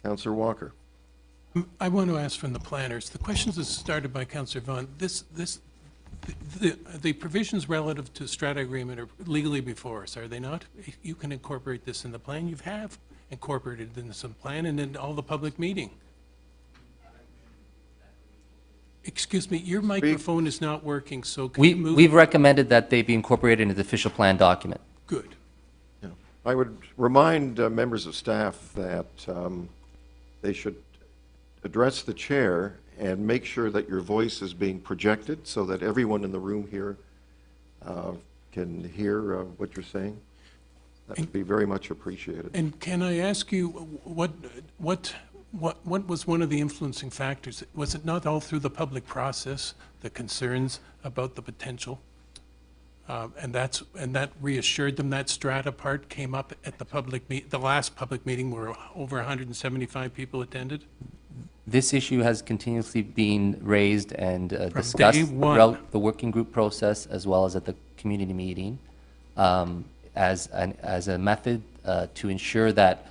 Councillor Walker. I want to ask from the planners, the questions that started by Councillor Vaughan, the provisions relative to strata agreement are legally before us, are they not? You can incorporate this in the plan. You have incorporated it in some plan and in all the public meeting. Excuse me, your microphone is not working, so can you move? We've recommended that they be incorporated into the official plan document. Good. Yeah. I would remind members of staff that they should address the chair and make sure that your voice is being projected so that everyone in the room here can hear what you're saying. That would be very much appreciated. And can I ask you, what was one of the influencing factors? Was it not all through the public process, the concerns about the potential? And that reassured them. That strata part came up at the last public meeting where over 175 people attended? This issue has continuously been raised and discussed throughout the working group process as well as at the community meeting as a method to ensure that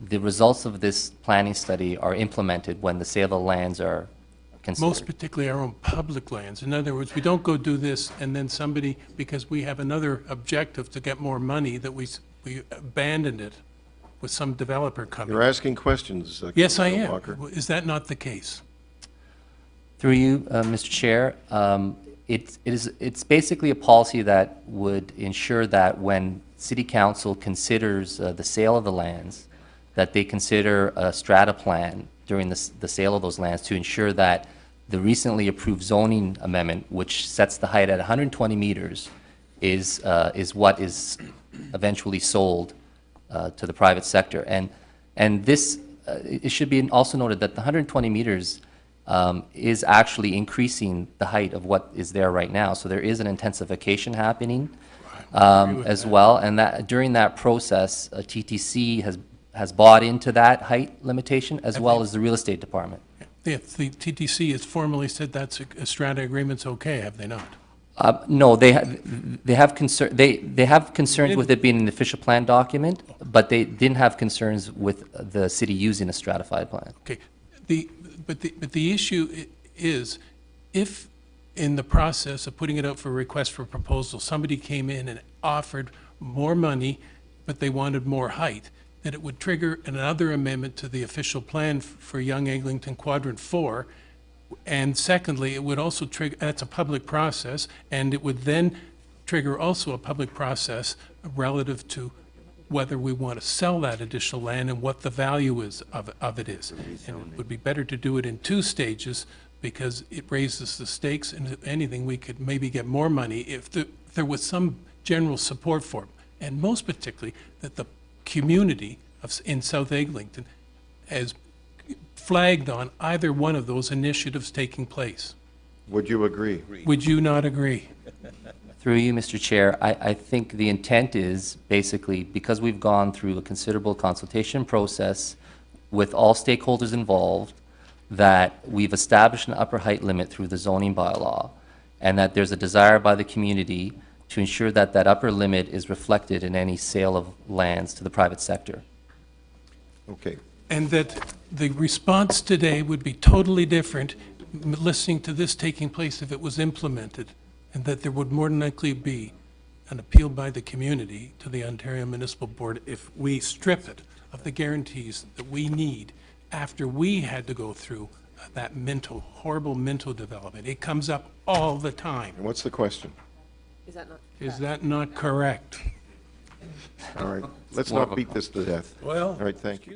the results of this planning study are implemented when the sale of lands are considered. Most particularly our own public lands. In other words, we don't go do this and then somebody, because we have another objective to get more money, that we abandoned it with some developer coming. You're asking questions, Yes, I Councillor am. Walker. Is that not the case? Through you, Mr. Chair, it's basically a policy that would ensure that when City Council considers the sale of the lands, that they consider a strata plan during the sale of those lands to ensure that the recently approved zoning amendment, which sets the height at 120 meters, is what is eventually sold to the private sector. And this, it should be also noted that the 120 meters is actually increasing the height of what is there right now. So there is an intensification happening as well. And that during that process, TTC has bought into that height limitation as well as the real estate department. The TTC has formally said that's a strata agreement's okay, have they not? No, they have concerns with it being an official plan document, but they didn't have concerns with the city using a stratified plan. Okay, but the issue is, if in the process of putting it out for a request for proposal, somebody came in and offered more money, but they wanted more height, that it would trigger another amendment to the official plan for Young Eglinton Quadrant 4. And secondly, it would also trigger, that's a public process, and it would then trigger also a public process relative to whether we want to sell that additional land and what the value is of it is. And it would be better to do it in 2 stages because it raises the stakes, and if anything, we could maybe get more money if there was some general support for it. And most particularly, that the community in South Eglinton has flagged on either one of those initiatives taking place. Would you agree? Would you not agree? Through you, Mr. Chair, I think the intent is basically, because we've gone through a considerable consultation process with all stakeholders involved, that we've established an upper height limit through the zoning bylaw, and that there's a desire by the community to ensure that that upper limit is reflected in any sale of lands to the private sector. Okay. And that the response today would be totally different listening to this taking place if it was implemented, and that there would more than likely be an appeal by the community to the Ontario Municipal Board if we strip it of the guarantees that we need after we had to go through that horrible mental development. It comes up all the time. And what's the question? Is that not correct? All right. Let's not beat this to death. Well, All right, thank you.